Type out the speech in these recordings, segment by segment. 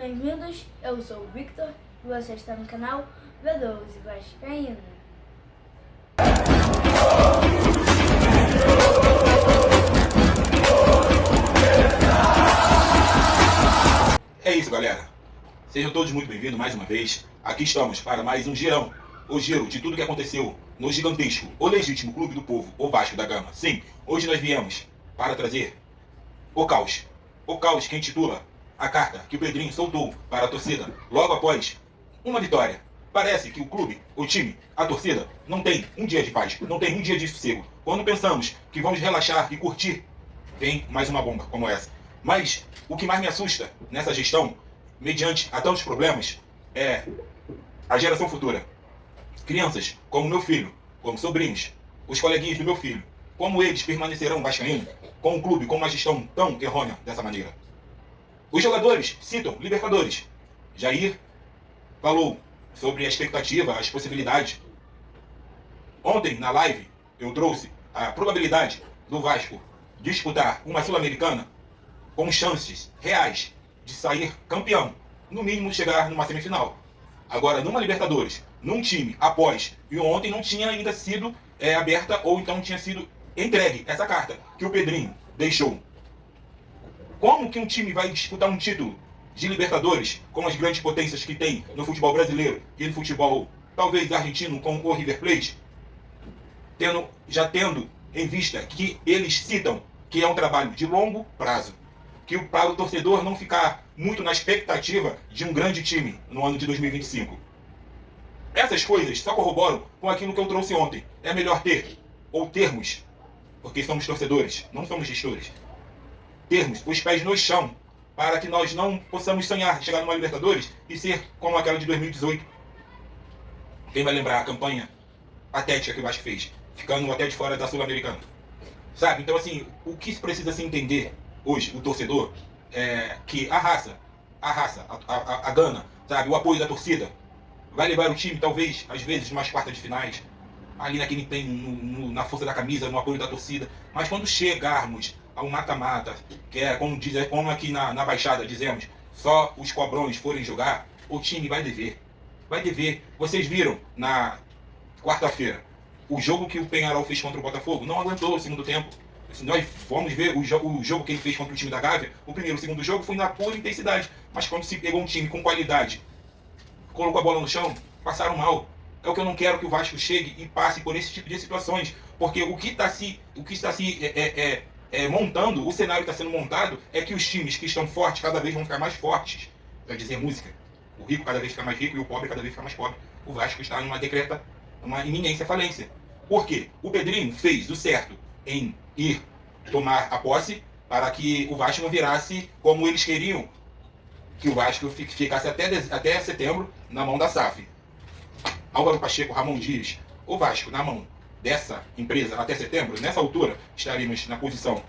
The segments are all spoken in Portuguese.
bem-vindos, eu sou o Victor e você está no canal V12 Vascaíno. É isso, galera. Sejam todos muito bem-vindos mais uma vez. Aqui estamos para mais um girão. O giro de tudo que aconteceu no gigantesco, o legítimo clube do povo, o Vasco da Gama. Sim, hoje nós viemos para trazer o caos. O caos que intitula a carta que o Pedrinho soltou para a torcida logo após uma vitória. Parece que o clube, o time, a torcida não tem um dia de paz, não tem um dia de sossego. Quando pensamos que vamos relaxar e curtir, vem mais uma bomba como essa. Mas o que mais me assusta nessa gestão, mediante a tantos problemas, é a geração futura. Crianças como meu filho, como sobrinhos, os coleguinhas do meu filho, como eles permanecerão vascaínos com um clube com uma gestão tão errônea dessa maneira? Os jogadores citam Libertadores. Jair falou sobre a expectativa, as possibilidades. Ontem, na live, eu trouxe a probabilidade do Vasco disputar uma Sul-Americana com chances reais de sair campeão, no mínimo chegar numa semifinal. Agora, numa Libertadores, num time após, e ontem não tinha ainda sido aberta, ou então tinha sido entregue essa carta que o Pedrinho deixou. Como que um time vai disputar um título de Libertadores com as grandes potências que tem no futebol brasileiro e no futebol, talvez, argentino, com o River Plate, já tendo em vista que eles citam que é um trabalho de longo prazo, que para o torcedor não ficar muito na expectativa de um grande time no ano de 2025. Essas coisas só corroboram com aquilo que eu trouxe ontem. É melhor ter, ou termos, porque somos torcedores, não somos gestores, termos os pés no chão, para que nós não possamos sonhar chegar numa Libertadores e ser como aquela de 2018. Quem vai lembrar a campanha patética que o Vasco fez, ficando até de fora da Sul-Americana? Sabe? Então, assim, o que precisa se entender hoje, o torcedor, é que a raça, a gana, sabe? O apoio da torcida vai levar o time, talvez, às vezes, umas quartas de finais, ali naquele empenho, na força da camisa, no apoio da torcida. Mas quando chegarmos ao mata-mata, que é como aqui na Baixada dizemos, só os cobrões forem jogar, o time vai dever. Vai dever. Vocês viram na quarta-feira o jogo que o Peñarol fez contra o Botafogo? Não aguentou o segundo tempo. Se nós formos ver o jogo que ele fez contra o time da Gávea, o primeiro e o segundo jogo foi na pura intensidade. Mas quando se pegou um time com qualidade, colocou a bola no chão, passaram mal. É o que eu não quero que o Vasco chegue e passe por esse tipo de situações. Porque o que está se montando, o cenário que está sendo montado, é que os times que estão fortes cada vez vão ficar mais fortes. Vai dizer música. O rico cada vez fica mais rico e o pobre cada vez fica mais pobre. O Vasco está numa uma iminência falência. Por quê? O Pedrinho fez o certo em ir tomar a posse para que o Vasco não virasse como eles queriam que o Vasco ficasse até setembro na mão da SAF. Álvaro Pacheco, Ramon Dias, o Vasco na mão dessa empresa até setembro, nessa altura estaremos na posição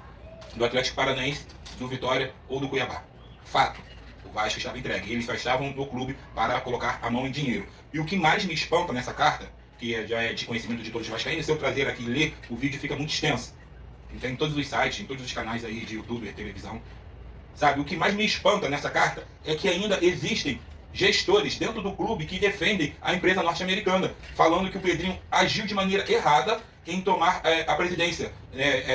do Atlético Paranaense, do Vitória ou do Cuiabá. Fato, o Vasco estava entregue, eles só estavam no clube para colocar a mão em dinheiro. E o que mais me espanta nessa carta, que já é de conhecimento de todos os vascaínos, se eu trazer aqui e ler, o vídeo fica muito extenso. Tem em todos os sites, em todos os canais aí de YouTube, televisão. Sabe, o que mais me espanta nessa carta é que ainda existem gestores dentro do clube que defendem a empresa norte-americana, falando que o Pedrinho agiu de maneira errada em tomar a presidência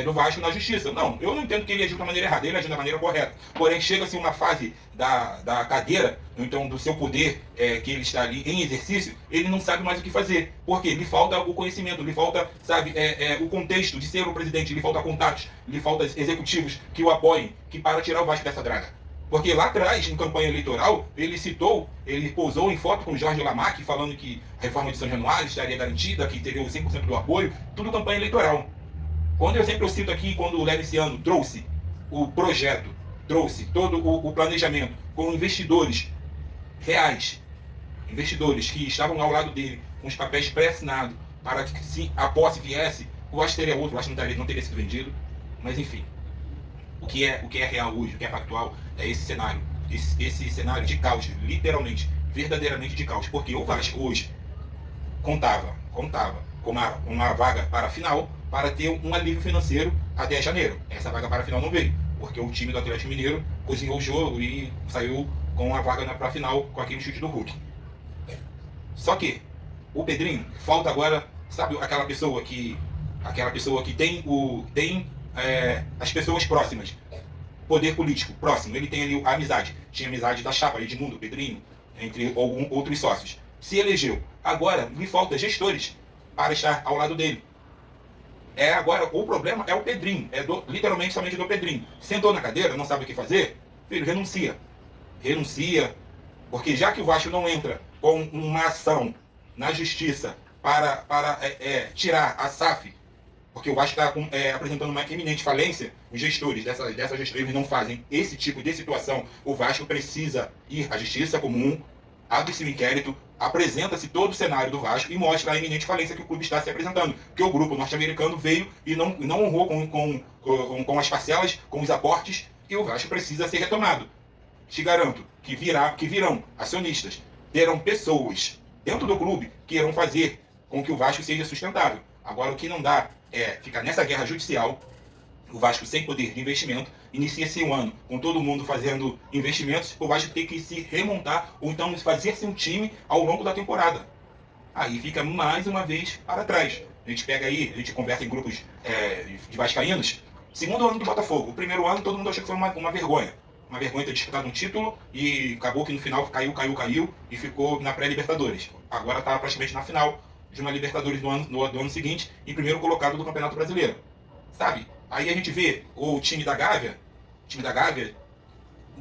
do Vasco na justiça. Não, eu não entendo que ele agiu da maneira errada, ele agiu da maneira correta. Porém, chega-se uma fase da cadeira, então do seu poder que ele está ali em exercício, ele não sabe mais o que fazer. Por quê? Lhe falta o conhecimento, lhe falta, sabe, o contexto de ser o presidente, lhe falta contatos, lhe falta executivos que o apoiem, que para tirar o Vasco dessa draga. Porque lá atrás, em campanha eleitoral, ele pousou em foto com Jorge Lamarck, falando que a reforma de São Januário estaria garantida, que teria o 100% do apoio, tudo campanha eleitoral. Quando eu cito aqui, quando o Leviciano trouxe o projeto, trouxe todo o planejamento com investidores reais, investidores que estavam ao lado dele, com os papéis pré-assinados, para que se a posse viesse, o Vasco teria outro, o Vasco não teria sido vendido, mas enfim. O que é real hoje, o que é factual, é esse cenário. Esse cenário de caos, literalmente, verdadeiramente de caos. Porque o Vasco hoje contava com uma vaga para a final para ter um alívio financeiro até janeiro. Essa vaga para a final não veio, porque o time do Atlético Mineiro cozinhou o jogo e saiu com a vaga para a final com aquele chute do Hulk. Só que o Pedrinho, falta agora, sabe, aquela pessoa que tem as pessoas próximas, poder político próximo, ele tem ali a amizade, tinha amizade da chapa, Edmundo, Pedrinho, entre outros sócios. Se elegeu. Agora lhe falta gestores para estar ao lado dele. Agora o problema é o Pedrinho, literalmente somente do Pedrinho. Sentou na cadeira, não sabe o que fazer, filho, renuncia. Renuncia, porque já que o Vasco não entra com uma ação na justiça para tirar a SAF, porque o Vasco está apresentando uma iminente falência, os gestores dessa gestora eles não fazem esse tipo de situação, o Vasco precisa ir à justiça comum, abre-se um inquérito, apresenta-se todo o cenário do Vasco e mostra a iminente falência que o clube está se apresentando. Porque o grupo norte-americano veio e não honrou com as parcelas, com os aportes, e o Vasco precisa ser retomado. Te garanto que virão acionistas, terão pessoas dentro do clube que irão fazer com que o Vasco seja sustentável. Agora, o que não dá é ficar nessa guerra judicial, o Vasco sem poder de investimento, inicia-se um ano com todo mundo fazendo investimentos, o Vasco tem que se remontar ou então fazer-se um time ao longo da temporada. Aí fica mais uma vez para trás. A gente pega aí, a gente conversa em grupos de vascaínos. Segundo ano do Botafogo, o primeiro ano todo mundo achou que foi uma vergonha. Uma vergonha ter disputado um título e acabou que no final caiu e ficou na pré-Libertadores. Agora está praticamente na final de uma Libertadores do ano seguinte e primeiro colocado do Campeonato Brasileiro. Sabe? Aí a gente vê o time da Gávea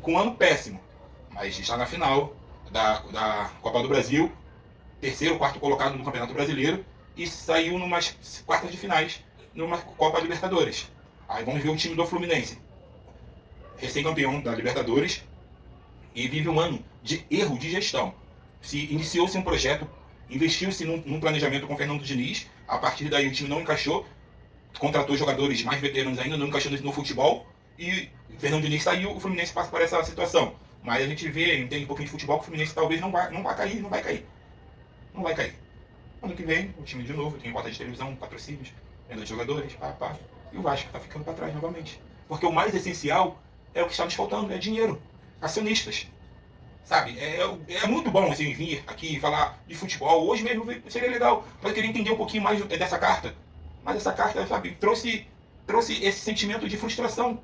com um ano péssimo, mas está na final da Copa do Brasil, terceiro ou quarto colocado do Campeonato Brasileiro e saiu numas quartas de finais numa Copa Libertadores. Aí vamos ver o time do Fluminense, recém-campeão da Libertadores, e vive um ano de erro de gestão. Iniciou-se um projeto, investiu-se num planejamento com Fernando Diniz, a partir daí o time não encaixou, contratou jogadores mais veteranos ainda, não encaixou no futebol, e Fernando Diniz saiu, o Fluminense passa por essa situação. Mas a gente entende um pouquinho de futebol, que o Fluminense talvez não vai cair. Não vai cair. Ano que vem, o time de novo, tem cota de televisão, patrocínios, venda de jogadores, e o Vasco está ficando para trás novamente. Porque o mais essencial é o que está nos faltando, é dinheiro, acionistas. Sabe, é muito bom assim, vir aqui e falar de futebol. Hoje mesmo seria legal, mas eu queria entender um pouquinho mais dessa carta. Mas essa carta, sabe, trouxe esse sentimento de frustração.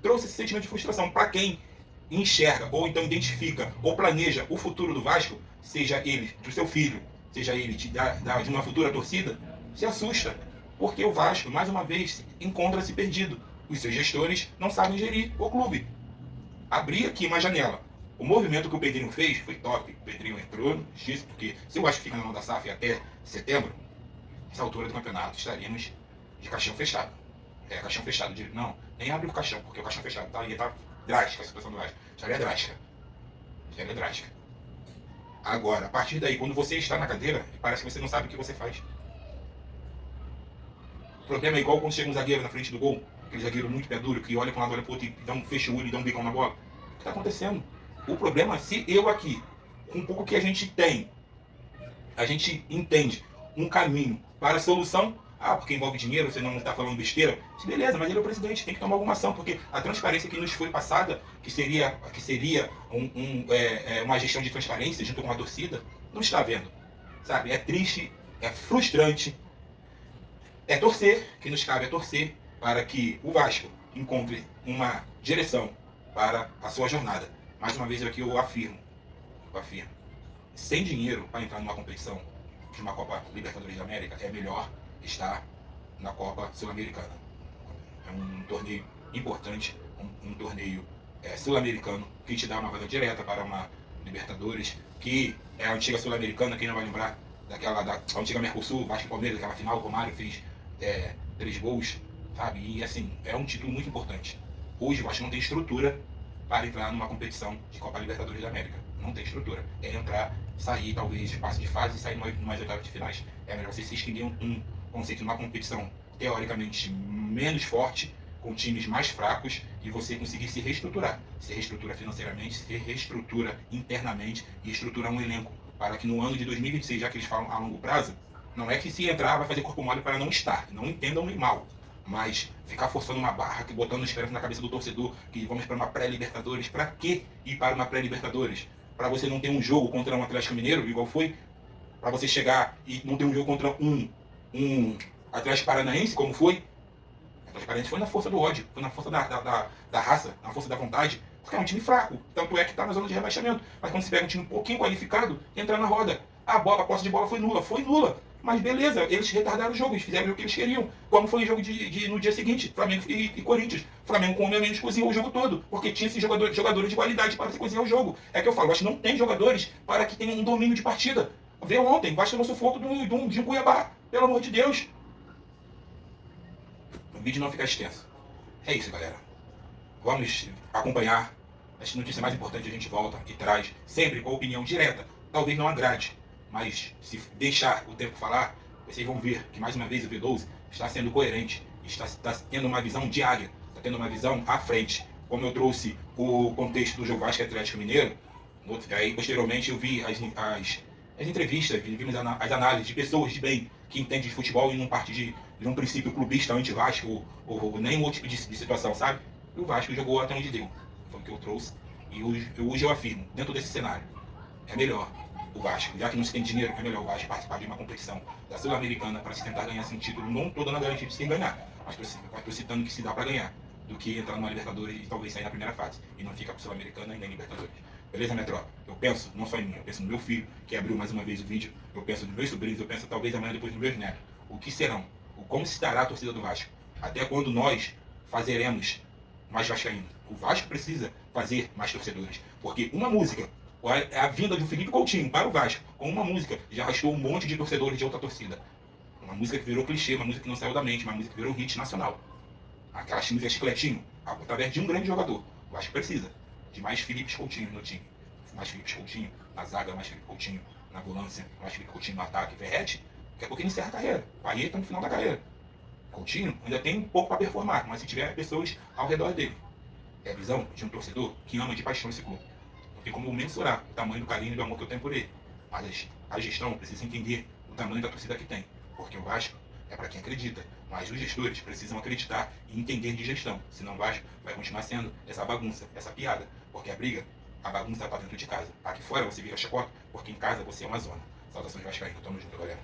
Trouxe esse sentimento de frustração para quem enxerga, ou então identifica, ou planeja o futuro do Vasco, seja ele do seu filho, seja ele de uma futura torcida, se assusta. Porque o Vasco, mais uma vez, encontra-se perdido. Os seus gestores não sabem gerir o clube. Abri aqui uma janela. O movimento que o Pedrinho fez foi top. O Pedrinho entrou, porque se o Vasco fica na mão da SAF até setembro, nessa altura do campeonato, estaríamos de caixão fechado. Caixão fechado. Não, nem abre o caixão, porque o caixão fechado tá drástica a situação do Vasco. Estaria drástica. Agora, a partir daí, quando você está na cadeira, parece que você não sabe o que você faz. O problema é igual quando chega um zagueiro na frente do gol, aquele zagueiro muito pé duro, que olha para um lado, olha para o outro e fecha o olho e dá um bicão na bola. O que está acontecendo? O problema é se eu aqui, com um pouco que a gente tem, a gente entende um caminho para a solução, porque envolve dinheiro, você não está falando besteira, beleza, mas ele é o presidente, tem que tomar alguma ação, porque a transparência que nos foi passada, que seria uma gestão de transparência junto com a torcida, não está vendo. Sabe? É triste, é frustrante, é torcer, que nos cabe é torcer para que o Vasco encontre uma direção para a sua jornada. Mais uma vez aqui eu afirmo, sem dinheiro para entrar numa competição de uma Copa Libertadores da América, é melhor estar na Copa Sul-Americana. É um torneio importante, um torneio sul-americano, que te dá uma vaga direta para uma Libertadores, que é a antiga Sul-Americana, quem não vai lembrar da antiga Mercosul, Vasco e Palmeiras, aquela final, o Romário fez 3 gols, sabe? E assim, é um título muito importante. Hoje o Vasco não tem estrutura para entrar numa competição de Copa Libertadores da América. Não tem estrutura. É entrar, sair, talvez, passe de fase e sair mais oitavas de finais. É melhor você se inscrever um conceito numa competição teoricamente menos forte, com times mais fracos, e você conseguir se reestruturar. Se reestrutura financeiramente, se reestrutura internamente e estruturar um elenco para que no ano de 2026, já que eles falam a longo prazo, não é que se entrar vai fazer corpo mole para não estar. Não entendam mal. Mas ficar forçando uma barra, que botando esperança na cabeça do torcedor, que vamos para uma pré-Libertadores. Para que ir para uma pré-Libertadores? Para você não ter um jogo contra um Atlético Mineiro, igual foi? Para você chegar e não ter um jogo contra um Atlético Paranaense, como foi? O Atlético Paranaense foi na força do ódio, foi na força da raça, na força da vontade. Porque é um time fraco, tanto é que está na zona de rebaixamento. Mas quando você pega um time um pouquinho qualificado, entra na roda. A posse de bola foi nula. Foi nula. Mas beleza, eles retardaram o jogo, eles fizeram o que eles queriam. Como foi o jogo no dia seguinte, Flamengo e Corinthians. Flamengo com o homem a menos cozinhou o jogo todo, porque tinha esses jogadores de qualidade para se cozinhar o jogo. É que eu falo, acho que não tem jogadores para que tenham um domínio de partida. Vê ontem, basta no sufoco de um Cuiabá. Pelo amor de Deus. O vídeo não fica extenso. É isso, galera. Vamos acompanhar as notícias mais importantes. A gente volta e traz sempre com a opinião direta. Talvez não agrade, mas se deixar o tempo falar, vocês vão ver que mais uma vez o V12 está sendo coerente, está tendo uma visão de águia, está tendo uma visão à frente. Como eu trouxe o contexto do jogo Vasco e Atlético Mineiro, aí posteriormente eu vi as entrevistas, vimos as análises de pessoas de bem que entendem de futebol e não parte de um princípio clubista anti-Vasco ou nenhum outro tipo de situação, sabe? E o Vasco jogou até onde deu. Foi o que eu trouxe. E hoje eu afirmo, dentro desse cenário, é melhor o Vasco, já que não se tem dinheiro, é melhor o Vasco participar de uma competição da Sul-Americana para se tentar ganhar esse título. Não estou dando a garantia de se ganhar, mas estou citando que se dá para ganhar, do que entrar numa Libertadores e talvez sair na primeira fase e não ficar para Sul-Americana e nem Libertadores. Beleza, minha tropa? Eu penso, não só em mim, eu penso no meu filho, que abriu mais uma vez o vídeo, eu penso nos meus sobrinhos, eu penso talvez amanhã depois nos meus netos. O que serão? Como se estará a torcida do Vasco? Até quando nós fazeremos mais vascaíno? O Vasco precisa fazer mais torcedores, porque uma música, a vinda do Felipe Coutinho para o Vasco, com uma música, já arrastou um monte de torcedores de outra torcida. Uma música que virou clichê, uma música que não saiu da mente, uma música que virou hit nacional. Aquelas músicas chicletinho, através de um grande jogador. O Vasco precisa de mais Felipe Coutinho no time. Mais Felipe Coutinho na zaga, mais Felipe Coutinho na volância, mais Felipe Coutinho no ataque. Verrete, daqui a pouco ele encerra a carreira. Aí está no final da carreira. Coutinho ainda tem um pouco para performar, mas se tiver pessoas ao redor dele. É a visão de um torcedor que ama de paixão esse clube. Não tem como mensurar o tamanho do carinho e do amor que eu tenho por ele. Mas a gestão precisa entender o tamanho da torcida que tem. Porque o Vasco é para quem acredita. Mas os gestores precisam acreditar e entender de gestão. Senão o Vasco vai continuar sendo essa bagunça, essa piada. Porque a bagunça está dentro de casa. Aqui fora você vira chacota, porque em casa você é uma zona. Saudações vascaínas. Tamo junto, galera.